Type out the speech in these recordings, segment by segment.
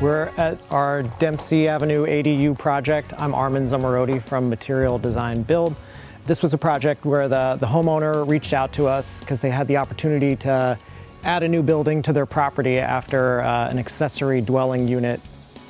We're at our Dempsey Avenue ADU project. I'm Armin Zamarodi from Material Design Build. This was a project where the homeowner reached out to us because they had the opportunity to add a new building to their property after an accessory dwelling unit,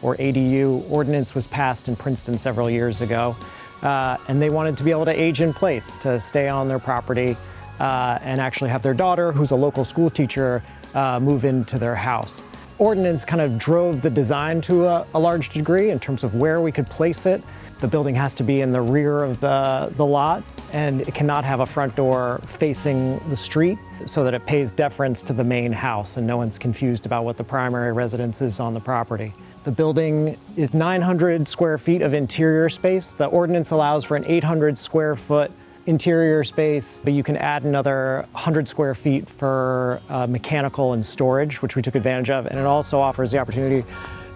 or ADU, ordinance was passed in Princeton several years ago. And they wanted to be able to age in place, to stay on their property and actually have their daughter, who's a local school teacher, move into their house. Ordinance kind of drove the design to a large degree in terms of where we could place it. The building has to be in the rear of the lot, and it cannot have a front door facing the street so that it pays deference to the main house and no one's confused about what the primary residence is on the property. The building is 900 square feet of interior space. The ordinance allows for an 800 square foot interior space, but you can add another 100 square feet for mechanical and storage, which we took advantage of. And it also offers the opportunity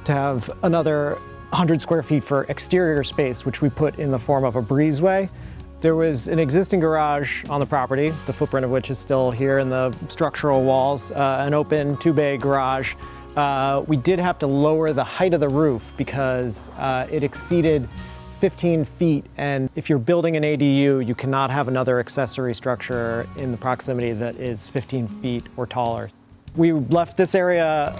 to have another 100 square feet for exterior space, which we put in the form of a breezeway. There was an existing garage on the property, the footprint of which is still here in the structural walls, an open 2-bay garage. We did have to lower the height of the roof because it exceeded 15 feet, and if you're building an ADU, you cannot have another accessory structure in the proximity that is 15 feet or taller. We left this area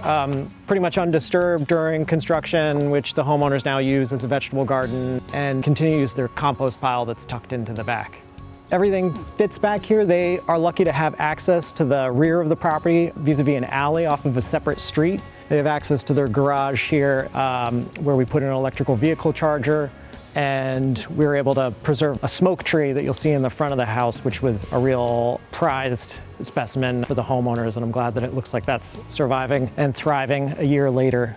pretty much undisturbed during construction, which the homeowners now use as a vegetable garden and continue to use their compost pile that's tucked into the back. Everything fits back here. They are lucky to have access to the rear of the property vis-a-vis an alley off of a separate street. They have access to their garage here where we put an electrical vehicle charger, and we were able to preserve a smoke tree that you'll see in the front of the house, which was a real prized specimen for the homeowners, and I'm glad that it looks like that's surviving and thriving a year later.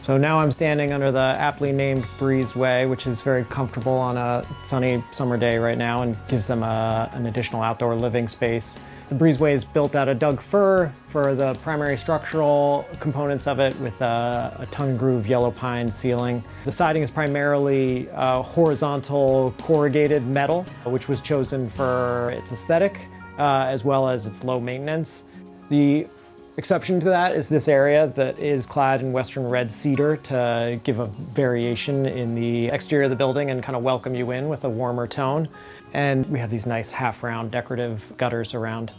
So now I'm standing under the aptly named breezeway, which is very comfortable on a sunny summer day right now and gives them an additional outdoor living space. The breezeway is built out of Doug fir for the primary structural components of it, with a tongue groove yellow pine ceiling. The siding is primarily horizontal corrugated metal, which was chosen for its aesthetic as well as its low maintenance. The exception to that is this area that is clad in western red cedar to give a variation in the exterior of the building and kind of welcome you in with a warmer tone. And we have these nice half-round decorative gutters around.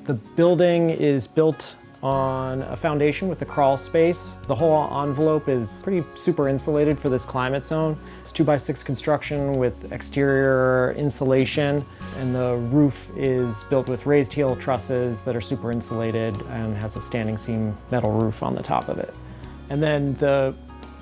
The building is built on a foundation with a crawl space. The whole envelope is pretty super insulated for this climate zone. It's 2x6 construction with exterior insulation, and the roof is built with raised heel trusses that are super insulated and has a standing seam metal roof on the top of it. And then the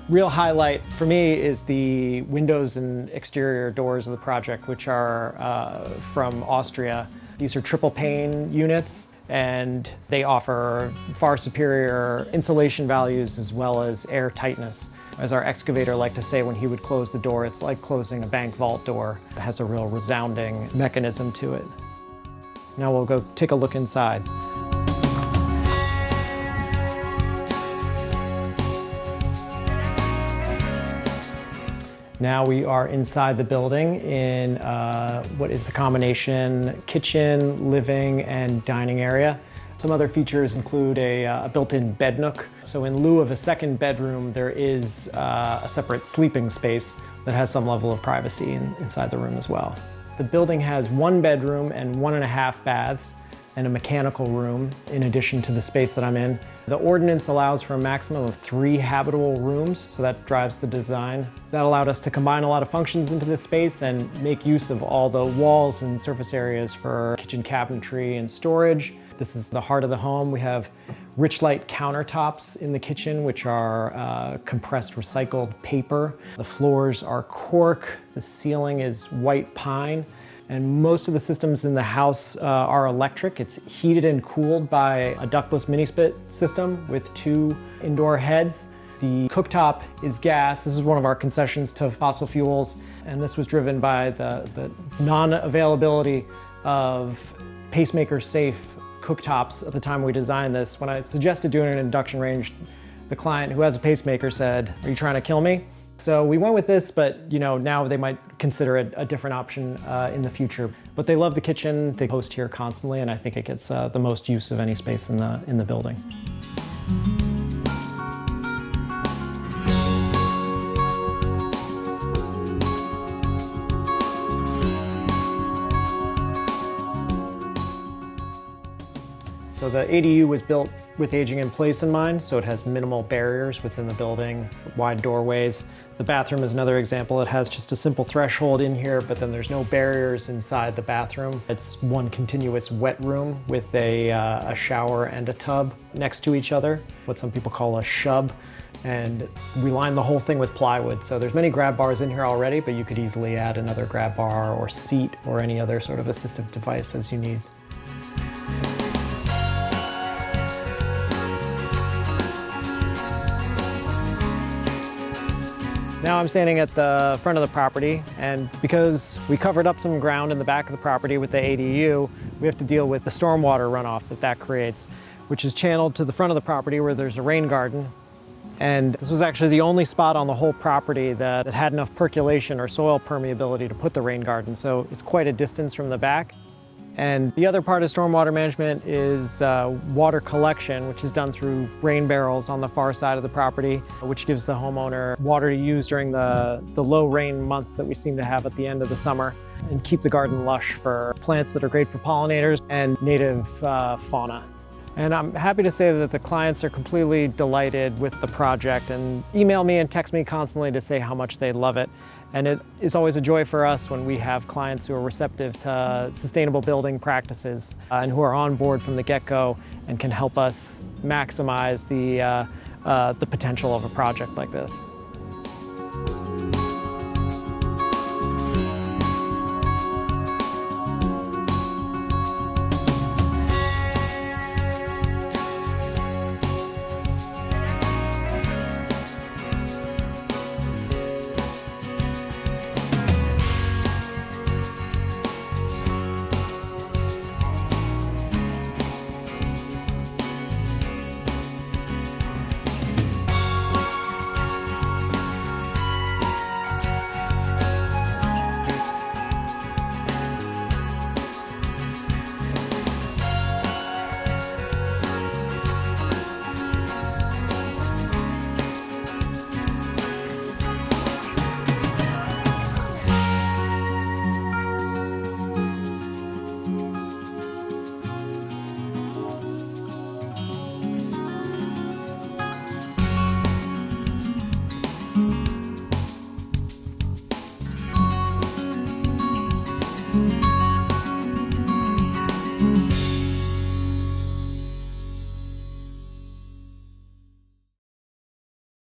real highlight for me is the windows and exterior doors of the project, which are from Austria. These are triple pane units, and they offer far superior insulation values as well as air tightness. As our excavator liked to say when he would close the door, it's like closing a bank vault door. It has a real resounding mechanism to it. Now we'll go take a look inside. Now we are inside the building in what is a combination kitchen, living, and dining area. Some other features include a built-in bed nook. So in lieu of a second bedroom, there is a separate sleeping space that has some level of privacy inside the room as well. The building has 1 bedroom and 1.5 baths and a mechanical room in addition to the space that I'm in. The ordinance allows for a maximum of 3 habitable rooms, so that drives the design. That allowed us to combine a lot of functions into this space and make use of all the walls and surface areas for kitchen cabinetry and storage. This is the heart of the home. We have rich light countertops in the kitchen, which are compressed recycled paper. The floors are cork. The ceiling is white pine. And most of the systems in the house are electric. It's heated and cooled by a ductless mini split system with 2 indoor heads. The cooktop is gas. This is one of our concessions to fossil fuels. And this was driven by the non-availability of pacemaker-safe cooktops at the time we designed this. When I suggested doing an induction range, the client who has a pacemaker said, "Are you trying to kill me?" So we went with this, but now they might consider a different option in the future. But they love the kitchen. They host here constantly, and I think it gets the most use of any space in the building. So the ADU was built with aging in place in mind, so it has minimal barriers within the building, wide doorways. The bathroom is another example. It has just a simple threshold in here, but then there's no barriers inside the bathroom. It's one continuous wet room with a shower and a tub next to each other, what some people call a shub. And we lined the whole thing with plywood. So there's many grab bars in here already, but you could easily add another grab bar or seat or any other sort of assistive device as you need. Now I'm standing at the front of the property, and because we covered up some ground in the back of the property with the ADU, we have to deal with the stormwater runoff that creates, which is channeled to the front of the property where there's a rain garden. And this was actually the only spot on the whole property that had enough percolation or soil permeability to put the rain garden, so it's quite a distance from the back. And the other part of stormwater management is water collection, which is done through rain barrels on the far side of the property, which gives the homeowner water to use during the low rain months that we seem to have at the end of the summer, and keep the garden lush for plants that are great for pollinators and native fauna. And I'm happy to say that the clients are completely delighted with the project and email me and text me constantly to say how much they love it. And it is always a joy for us when we have clients who are receptive to sustainable building practices and who are on board from the get-go and can help us maximize the potential of a project like this.